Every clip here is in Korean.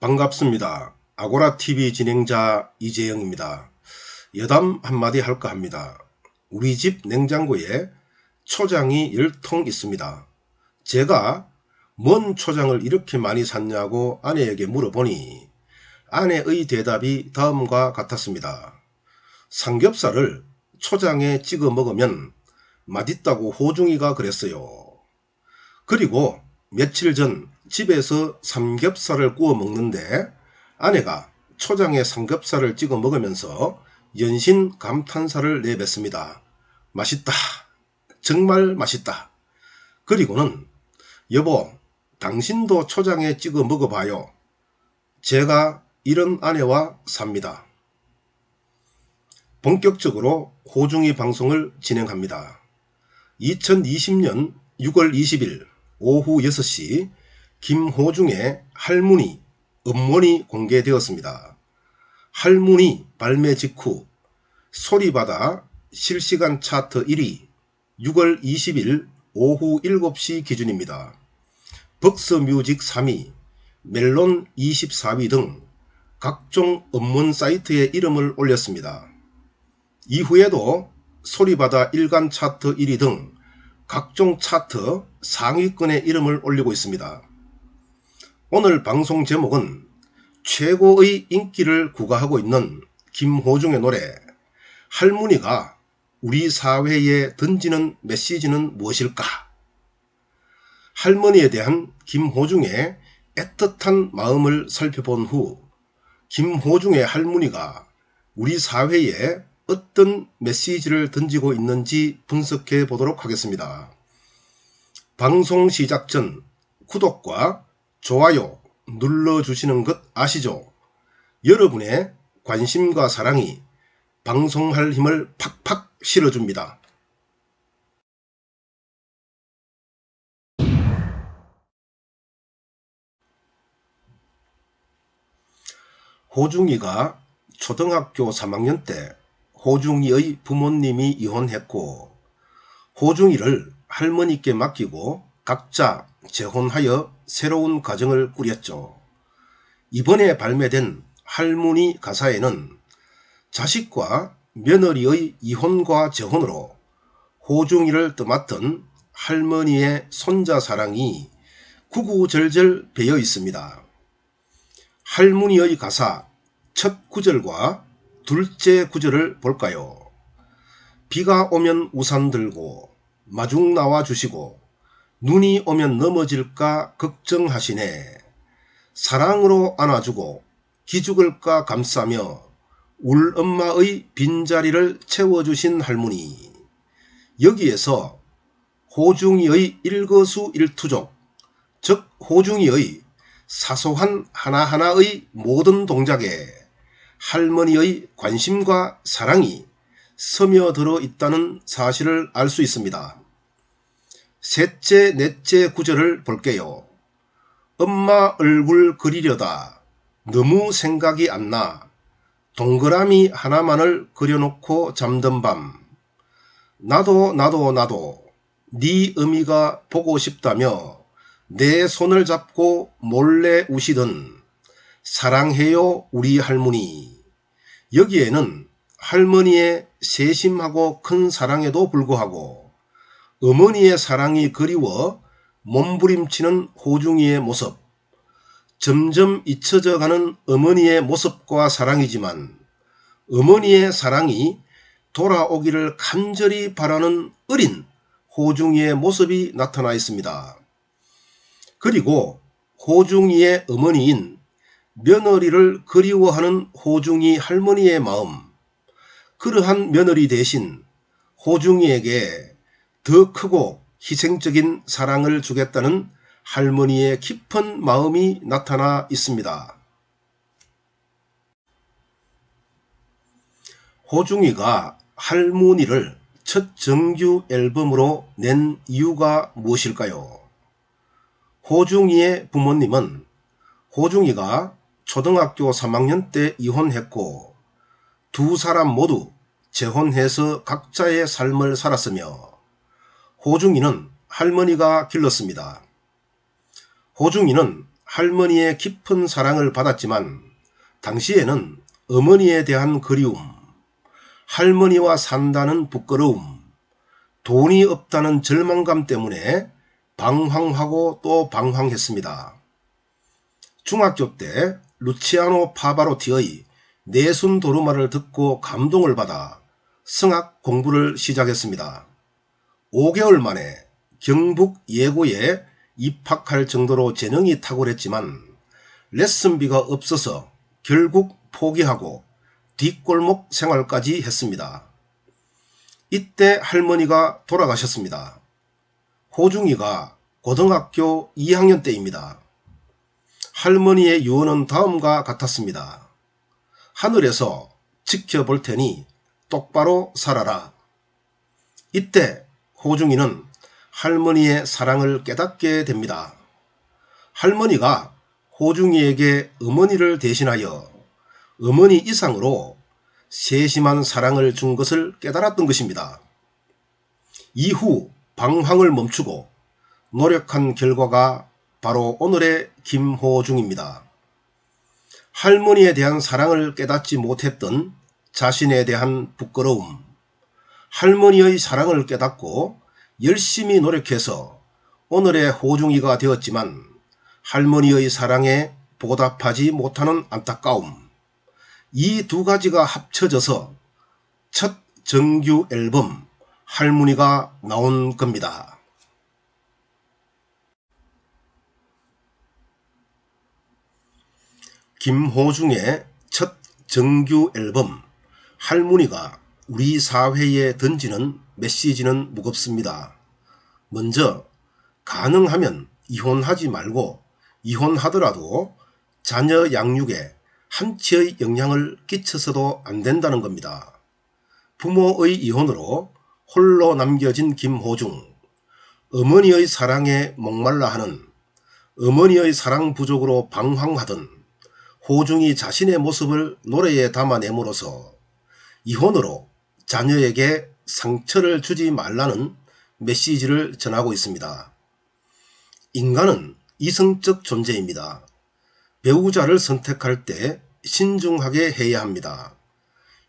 반갑습니다. 아고라TV 진행자 이재영입니다. 여담 한마디 할까 합니다. 우리 집 냉장고에 초장이 10통 있습니다. 제가 뭔 초장을 이렇게 많이 샀냐고 아내에게 물어보니 아내의 대답이 다음과 같았습니다. 삼겹살을 초장에 찍어 먹으면 맛있다고 호중이가 그랬어요. 그리고 며칠 전 집에서 삼겹살을 구워 먹는데 아내가 초장에 삼겹살을 찍어 먹으면서 연신 감탄사를 내뱉습니다. 맛있다. 정말 맛있다. 그리고는 여보, 당신도 초장에 찍어 먹어봐요. 제가 이런 아내와 삽니다. 본격적으로 호중이 방송을 진행합니다. 2020년 6월 20일 오후 6시 김호중의 할머니 음원이 공개되었습니다. 할머니 발매 직후 소리바다 실시간 차트 1위 6월 20일 오후 7시 기준입니다. 벅스뮤직 3위, 멜론 24위 등 각종 음원 사이트에 이름을 올렸습니다. 이후에도 소리바다 일간 차트 1위 등 각종 차트 상위권에 이름을 올리고 있습니다. 오늘 방송 제목은 최고의 인기를 구가하고 있는 김호중의 노래 할머니가 우리 사회에 던지는 메시지는 무엇일까? 할머니에 대한 김호중의 애틋한 마음을 살펴본 후 김호중의 할머니가 우리 사회에 어떤 메시지를 던지고 있는지 분석해 보도록 하겠습니다. 방송 시작 전 구독과 좋아요 눌러주시는 것 아시죠? 여러분의 관심과 사랑이 방송할 힘을 팍팍 실어줍니다. 호중이가 초등학교 3학년 때 호중이의 부모님이 이혼했고 호중이를 할머니께 맡기고 각자 재혼하여 새로운 가정을 꾸렸죠. 이번에 발매된 할머니 가사에는 자식과 며느리의 이혼과 재혼으로 호중이를 떠맡은 할머니의 손자 사랑이 구구절절 배어 있습니다. 할머니의 가사 첫 구절과 둘째 구절을 볼까요? 비가 오면 우산 들고 마중 나와 주시고 눈이 오면 넘어질까 걱정하시네. 사랑으로 안아주고 기죽을까 감싸며 울 엄마의 빈자리를 채워주신 할머니. 여기에서 호중이의 일거수일투족, 즉 호중이의 사소한 하나하나의 모든 동작에 할머니의 관심과 사랑이 스며들어 있다는 사실을 알 수 있습니다. 셋째, 넷째 구절을 볼게요. 엄마 얼굴 그리려다 너무 생각이 안 나. 동그라미 하나만을 그려놓고 잠든 밤. 나도 네 어미가 보고 싶다며 내 손을 잡고 몰래 우시던 사랑해요 우리 할머니. 여기에는 할머니의 세심하고 큰 사랑에도 불구하고 어머니의 사랑이 그리워 몸부림치는 호중이의 모습, 점점 잊혀져 가는 어머니의 모습과 사랑이지만 어머니의 사랑이 돌아오기를 간절히 바라는 어린 호중이의 모습이 나타나 있습니다. 그리고 호중이의 어머니인 며느리를 그리워하는 호중이 할머니의 마음, 그러한 며느리 대신 호중이에게 더 크고 희생적인 사랑을 주겠다는 할머니의 깊은 마음이 나타나 있습니다. 호중이가 할머니를 첫 정규 앨범으로 낸 이유가 무엇일까요? 호중이의 부모님은 호중이가 초등학교 3학년 때 이혼했고 두 사람 모두 재혼해서 각자의 삶을 살았으며 호중이는 할머니가 길렀습니다. 호중이는 할머니의 깊은 사랑을 받았지만 당시에는 어머니에 대한 그리움, 할머니와 산다는 부끄러움, 돈이 없다는 절망감 때문에 방황하고 또 방황했습니다. 중학교 때 루치아노 파바로티의 내순 도르마를 듣고 감동을 받아 성악 공부를 시작했습니다. 5개월 만에 경북 예고에 입학할 정도로 재능이 탁월했지만 레슨비가 없어서 결국 포기하고 뒷골목 생활까지 했습니다. 이때 할머니가 돌아가셨습니다. 호중이가 고등학교 2학년 때입니다. 할머니의 유언은 다음과 같았습니다. 하늘에서 지켜볼 테니 똑바로 살아라. 이때 호중이는 할머니의 사랑을 깨닫게 됩니다. 할머니가 호중이에게 어머니를 대신하여 어머니 이상으로 세심한 사랑을 준 것을 깨달았던 것입니다. 이후 방황을 멈추고 노력한 결과가 바로 오늘의 김호중입니다. 할머니에 대한 사랑을 깨닫지 못했던 자신에 대한 부끄러움, 할머니의 사랑을 깨닫고 열심히 노력해서 오늘의 호중이가 되었지만 할머니의 사랑에 보답하지 못하는 안타까움, 이 두 가지가 합쳐져서 첫 정규 앨범 할머니가 나온 겁니다. 김호중의 첫 정규 앨범 할머니가 우리 사회에 던지는 메시지는 무겁습니다. 먼저 가능하면 이혼하지 말고 이혼하더라도 자녀 양육에 한치의 영향을 끼쳐서도 안 된다는 겁니다. 부모의 이혼으로 홀로 남겨진 김호중, 어머니의 사랑에 목말라 하는, 어머니의 사랑 부족으로 방황하던 호중이 자신의 모습을 노래에 담아내므로써 이혼으로 자녀에게 상처를 주지 말라는 메시지를 전하고 있습니다. 인간은 이성적 존재입니다. 배우자를 선택할 때 신중하게 해야 합니다.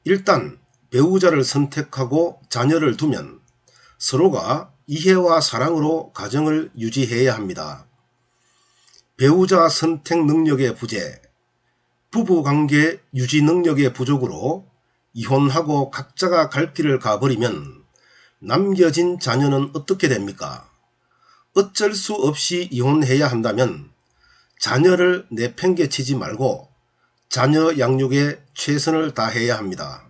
일단 배우자를 선택하고 자녀를 두면 서로가 이해와 사랑으로 가정을 유지해야 합니다. 배우자 선택 능력의 부재, 부부관계 유지 능력의 부족으로 이혼하고 각자가 갈 길을 가버리면 남겨진 자녀는 어떻게 됩니까? 어쩔 수 없이 이혼해야 한다면 자녀를 내팽개치지 말고 자녀 양육에 최선을 다해야 합니다.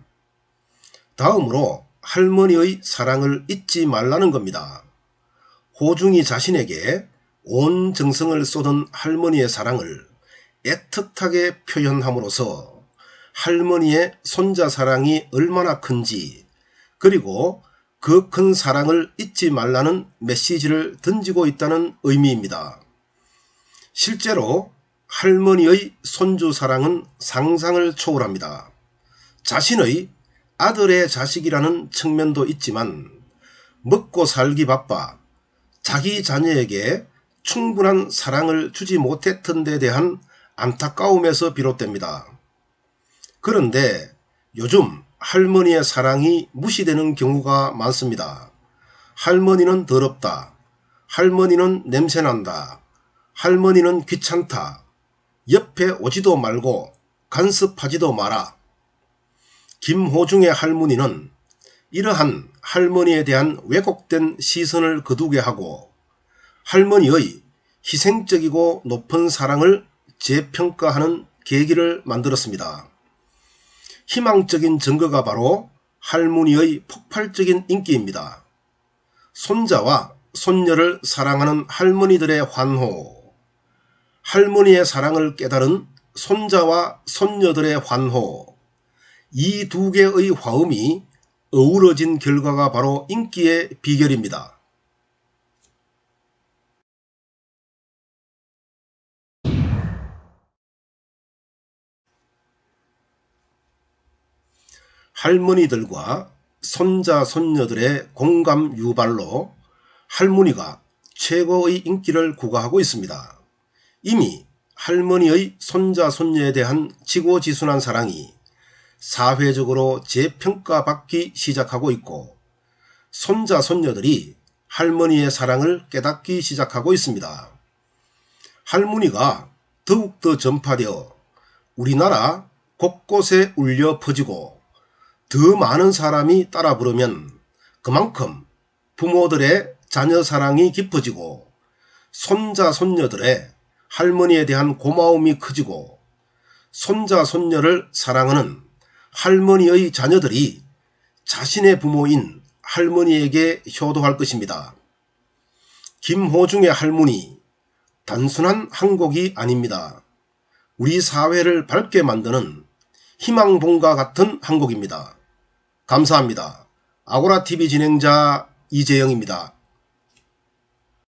다음으로 할머니의 사랑을 잊지 말라는 겁니다. 호중이 자신에게 온 정성을 쏟은 할머니의 사랑을 애틋하게 표현함으로써 할머니의 손자 사랑이 얼마나 큰지, 그리고 그 큰 사랑을 잊지 말라는 메시지를 던지고 있다는 의미입니다. 실제로 할머니의 손주 사랑은 상상을 초월합니다. 자신의 아들의 자식이라는 측면도 있지만 먹고 살기 바빠 자기 자녀에게 충분한 사랑을 주지 못했던 데 대한 안타까움에서 비롯됩니다. 그런데 요즘 할머니의 사랑이 무시되는 경우가 많습니다. 할머니는 더럽다. 할머니는 냄새난다. 할머니는 귀찮다. 옆에 오지도 말고 간섭하지도 마라. 김호중의 할머니는 이러한 할머니에 대한 왜곡된 시선을 거두게 하고 할머니의 희생적이고 높은 사랑을 재평가하는 계기를 만들었습니다. 희망적인 증거가 바로 할머니의 폭발적인 인기입니다. 손자와 손녀를 사랑하는 할머니들의 환호, 할머니의 사랑을 깨달은 손자와 손녀들의 환호, 이 두 개의 화음이 어우러진 결과가 바로 인기의 비결입니다. 할머니들과 손자 손녀들의 공감 유발로 할머니가 최고의 인기를 구가하고 있습니다. 이미 할머니의 손자 손녀에 대한 지고지순한 사랑이 사회적으로 재평가받기 시작하고 있고 손자 손녀들이 할머니의 사랑을 깨닫기 시작하고 있습니다. 할머니가 더욱더 전파되어 우리나라 곳곳에 울려 퍼지고 더 많은 사람이 따라 부르면 그만큼 부모들의 자녀 사랑이 깊어지고 손자 손녀들의 할머니에 대한 고마움이 커지고 손자 손녀를 사랑하는 할머니의 자녀들이 자신의 부모인 할머니에게 효도할 것입니다. 김호중의 할머니, 단순한 한 곡이 아닙니다. 우리 사회를 밝게 만드는 희망봉과 같은 한 곡입니다. 감사합니다. 아고라TV 진행자 이재영입니다.